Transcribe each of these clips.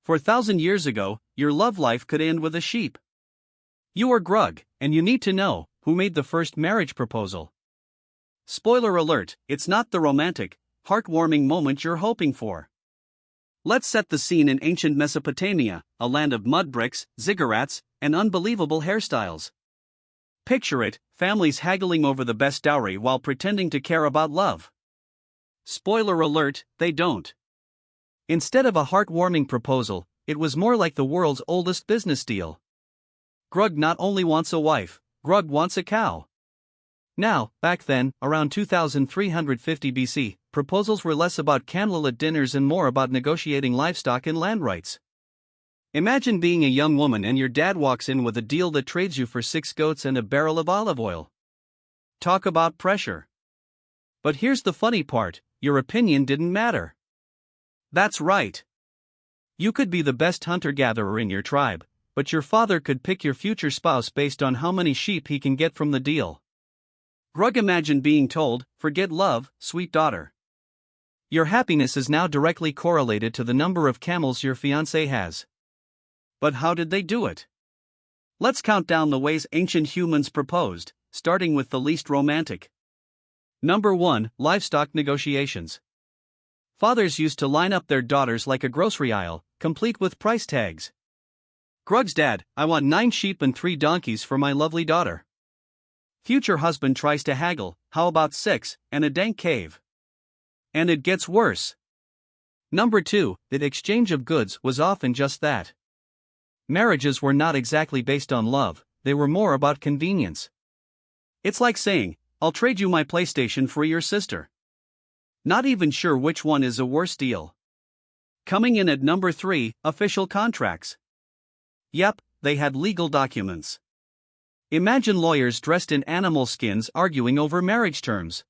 4,000 years ago, your love life could end with a sheep. You are Grug, and you need to know who made the first marriage proposal. Spoiler alert, it's not the romantic, heartwarming moment you're hoping for. Let's set the scene in ancient Mesopotamia, a land of mud bricks, ziggurats, and unbelievable hairstyles. Picture it, families haggling over the best dowry while pretending to care about love. Spoiler alert, they don't. Instead of a heartwarming proposal, it was more like the world's oldest business deal. Grug not only wants a wife, Grug wants a cow. Now, back then, around 2350 BC, proposals were less about candlelit dinners and more about negotiating livestock and land rights. Imagine being a young woman and your dad walks in with a deal that trades you for 6 goats and a barrel of olive oil. Talk about pressure. But here's the funny part, your opinion didn't matter. That's right. You could be the best hunter-gatherer in your tribe, but your father could pick your future spouse based on how many sheep he can get from the deal. Grug imagined being told, "Forget love, sweet daughter. Your happiness is now directly correlated to the number of camels your fiancé has." But how did they do it? Let's count down the ways ancient humans proposed, starting with the least romantic. Number 1, livestock negotiations. Fathers used to line up their daughters like a grocery aisle, complete with price tags. Grug's dad, "I want 9 sheep and 3 donkeys for my lovely daughter." Future husband tries to haggle, "How about 6, and a dank cave?" And it gets worse. Number 2, the exchange of goods was often just that. Marriages were not exactly based on love, they were more about convenience. It's like saying, "I'll trade you my PlayStation for your sister." Not even sure which one is a worse deal. Coming in at number 3, official contracts. Yep, they had legal documents. Imagine lawyers dressed in animal skins arguing over marriage terms.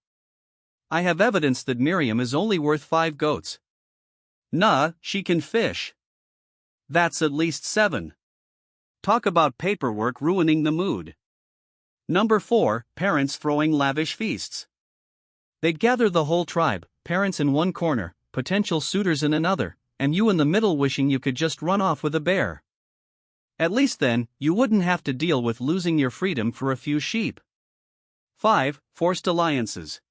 "I have evidence that Miriam is only worth 5 goats. Nah, she can fish. That's at least 7. Talk about paperwork ruining the mood. Number 4, parents throwing lavish feasts. They'd gather the whole tribe, parents in one corner, potential suitors in another, and you in the middle wishing you could just run off with a bear. At least then, you wouldn't have to deal with losing your freedom for a few sheep. 5, forced alliances.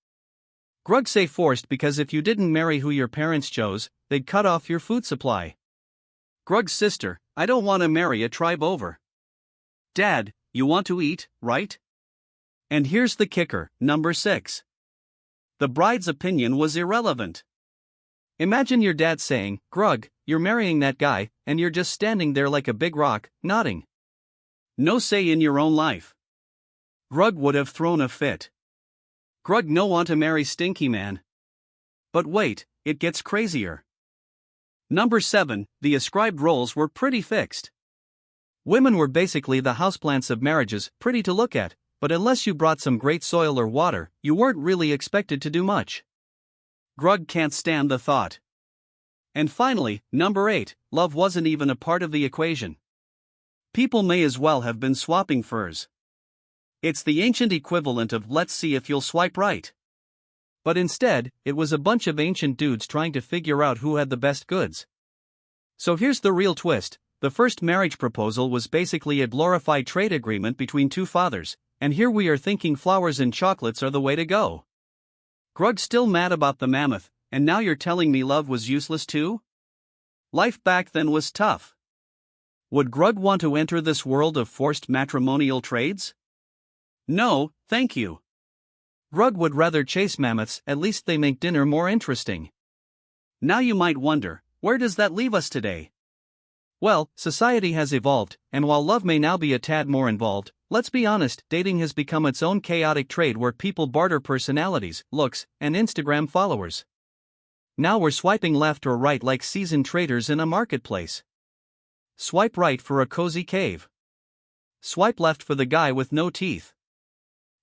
Grug say forced because if you didn't marry who your parents chose, they'd cut off your food supply. Grug's sister, "I don't want to marry a tribe over." Dad, "You want to eat, right?" And here's the kicker, number 6. The bride's opinion was irrelevant. Imagine your dad saying, "Grug, you're marrying that guy," and you're just standing there like a big rock, nodding. No say in your own life. Grug would have thrown a fit. Grug no want to marry stinky man. But wait, it gets crazier. Number 7, the ascribed roles were pretty fixed. Women were basically the houseplants of marriages, pretty to look at, but unless you brought some great soil or water, you weren't really expected to do much. Grug can't stand the thought. And finally, number 8, love wasn't even a part of the equation. People may as well have been swapping furs. It's the ancient equivalent of "let's see if you'll swipe right." But instead, it was a bunch of ancient dudes trying to figure out who had the best goods. So here's the real twist, the first marriage proposal was basically a glorified trade agreement between 2 fathers, and here we are thinking flowers and chocolates are the way to go. Grug's still mad about the mammoth, and now you're telling me love was useless too? Life back then was tough. Would Grug want to enter this world of forced matrimonial trades? No, thank you. Grug would rather chase mammoths, at least they make dinner more interesting. Now you might wonder, where does that leave us today? Well, society has evolved, and while love may now be a tad more involved, let's be honest, dating has become its own chaotic trade where people barter personalities, looks, and Instagram followers. Now we're swiping left or right like seasoned traders in a marketplace. Swipe right for a cozy cave. Swipe left for the guy with no teeth.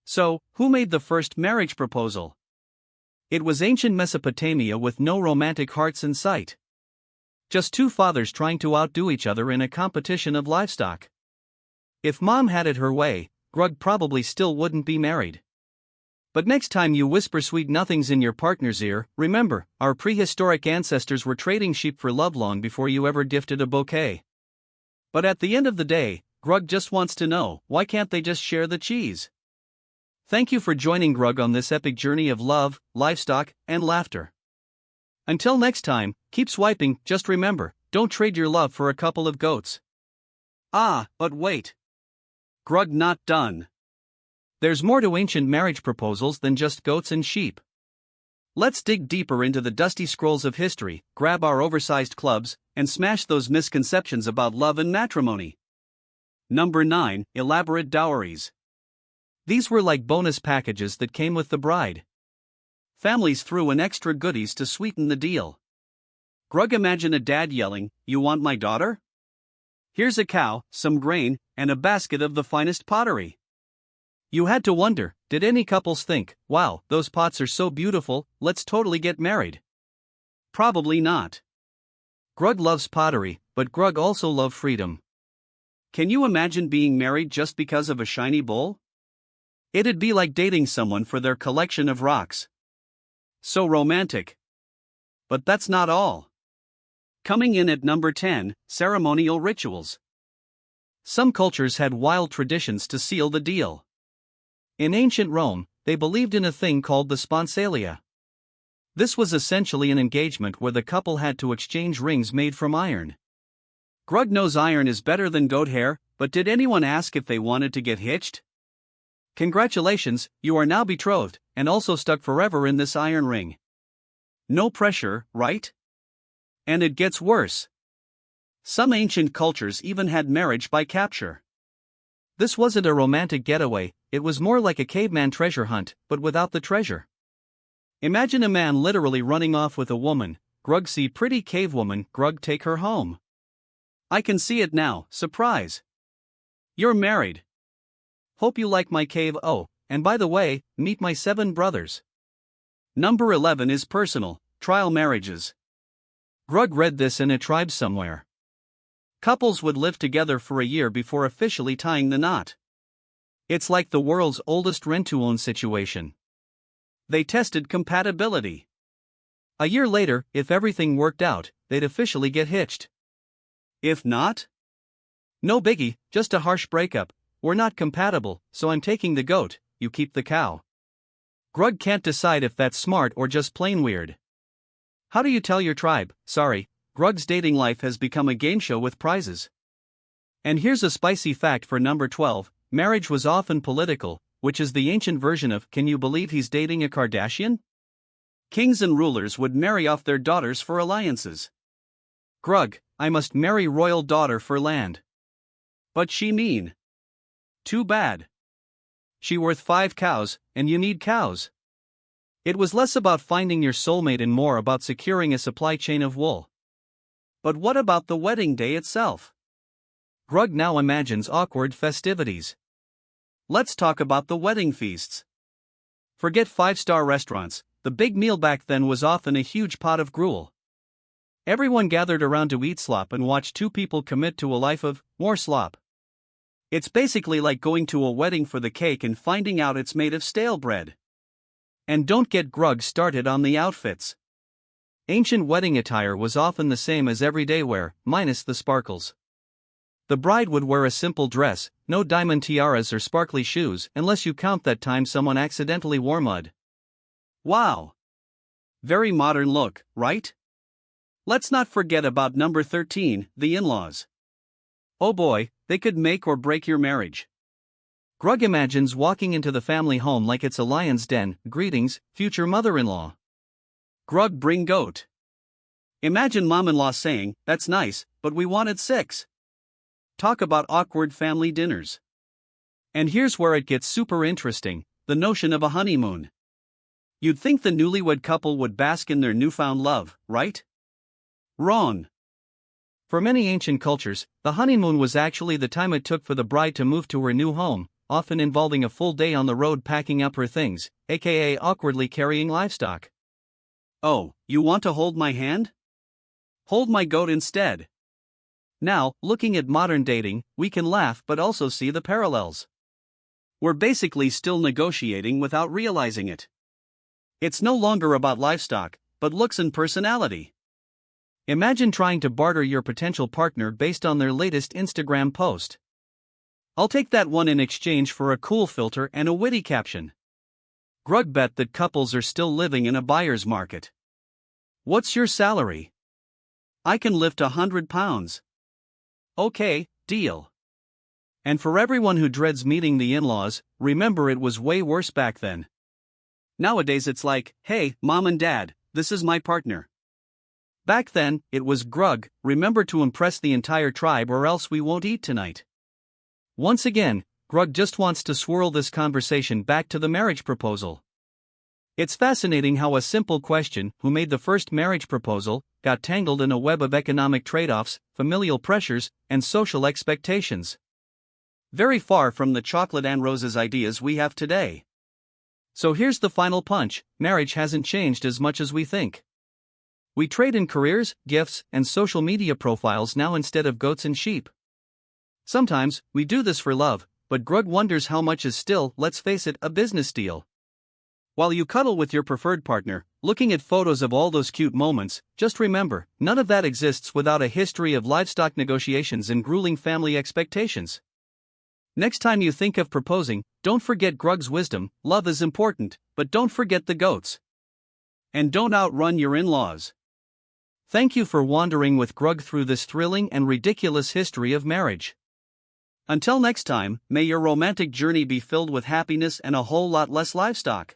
So, who made the first marriage proposal? It was ancient Mesopotamia with no romantic hearts in sight. Just 2 fathers trying to outdo each other in a competition of livestock. If Mom had it her way, Grug probably still wouldn't be married. But next time you whisper sweet nothings in your partner's ear, remember, our prehistoric ancestors were trading sheep for love long before you ever gifted a bouquet. But at the end of the day, Grug just wants to know, why can't they just share the cheese? Thank you for joining Grug on this epic journey of love, livestock, and laughter. Until next time, keep swiping. Just remember, don't trade your love for a couple of goats. Ah, but wait. Grug not done. There's more to ancient marriage proposals than just goats and sheep. Let's dig deeper into the dusty scrolls of history, grab our oversized clubs, and smash those misconceptions about love and matrimony. Number 9. Elaborate dowries. These were like bonus packages that came with the bride. Families threw in extra goodies to sweeten the deal. Grug, imagine a dad yelling, "You want my daughter? Here's a cow, some grain, and a basket of the finest pottery." You had to wonder, did any couples think, "Wow, those pots are so beautiful, let's totally get married"? Probably not. Grug loves pottery, but Grug also loved freedom. Can you imagine being married just because of a shiny bowl? It'd be like dating someone for their collection of rocks. So romantic. But that's not all. Coming in at number 10, ceremonial rituals. Some cultures had wild traditions to seal the deal. In ancient Rome, they believed in a thing called the sponsalia. This was essentially an engagement where the couple had to exchange rings made from iron. Grug knows iron is better than goat hair, but did anyone ask if they wanted to get hitched? Congratulations, you are now betrothed, and also stuck forever in this iron ring. No pressure, right? And it gets worse. Some ancient cultures even had marriage by capture. This wasn't a romantic getaway, it was more like a caveman treasure hunt, but without the treasure. Imagine a man literally running off with a woman. Grug, see pretty cave woman, Grug, take her home. I can see it now, surprise. You're married. Hope you like my cave. Oh, and by the way, meet my 7 brothers. Number 11 is personal, trial marriages. Grug read this in a tribe somewhere. Couples would live together for a year before officially tying the knot. It's like the world's oldest rent-to-own situation. They tested compatibility. A year later, if everything worked out, they'd officially get hitched. If not? No biggie, just a harsh breakup. We're not compatible, so I'm taking the goat, you keep the cow. Grug can't decide if that's smart or just plain weird. How do you tell your tribe? Sorry, Grug's dating life has become a game show with prizes. And here's a spicy fact for number 12, marriage was often political, which is the ancient version of, can you believe he's dating a Kardashian? Kings and rulers would marry off their daughters for alliances. Grug, I must marry royal daughter for land. But she mean. Too bad. She worth 5 cows, and you need cows. It was less about finding your soulmate and more about securing a supply chain of wool. But what about the wedding day itself? Grug now imagines awkward festivities. Let's talk about the wedding feasts. Forget 5-star restaurants, the big meal back then was often a huge pot of gruel. Everyone gathered around to eat slop and watch 2 people commit to a life of more slop. It's basically like going to a wedding for the cake and finding out it's made of stale bread. And don't get Grug started on the outfits. Ancient wedding attire was often the same as everyday wear, minus the sparkles. The bride would wear a simple dress, no diamond tiaras or sparkly shoes, unless you count that time someone accidentally wore mud. Wow! Very modern look, right? Let's not forget about number 13, the in-laws. Oh boy, they could make or break your marriage. Grug imagines walking into the family home like it's a lion's den. Greetings, future mother-in-law. Grug, bring goat. Imagine mom-in-law saying, that's nice, but we wanted 6. Talk about awkward family dinners. And here's where it gets super interesting, the notion of a honeymoon. You'd think the newlywed couple would bask in their newfound love, right? Wrong. For many ancient cultures, the honeymoon was actually the time it took for the bride to move to her new home, often involving a full day on the road packing up her things, aka awkwardly carrying livestock. Oh, you want to hold my hand? Hold my goat instead. Now, looking at modern dating, we can laugh but also see the parallels. We're basically still negotiating without realizing it. It's no longer about livestock, but looks and personality. Imagine trying to barter your potential partner based on their latest Instagram post. I'll take that one in exchange for a cool filter and a witty caption. Grug bet that couples are still living in a buyer's market. What's your salary? I can lift 100 pounds. Okay, deal. And for everyone who dreads meeting the in-laws, remember it was way worse back then. Nowadays it's like, hey, mom and dad, this is my partner. Back then, it was Grug, remember to impress the entire tribe or else we won't eat tonight. Once again, Grug just wants to swirl this conversation back to the marriage proposal. It's fascinating how a simple question, who made the first marriage proposal, got tangled in a web of economic trade-offs, familial pressures, and social expectations. Very far from the chocolate and roses ideas we have today. So here's the final punch: marriage hasn't changed as much as we think. We trade in careers, gifts, and social media profiles now instead of goats and sheep. Sometimes, we do this for love, but Grug wonders how much is still, let's face it, a business deal. While you cuddle with your preferred partner, looking at photos of all those cute moments, just remember, none of that exists without a history of livestock negotiations and grueling family expectations. Next time you think of proposing, don't forget Grug's wisdom: love is important, but don't forget the goats. And don't outrun your in-laws. Thank you for wandering with Grug through this thrilling and ridiculous history of marriage. Until next time, may your romantic journey be filled with happiness and a whole lot less livestock.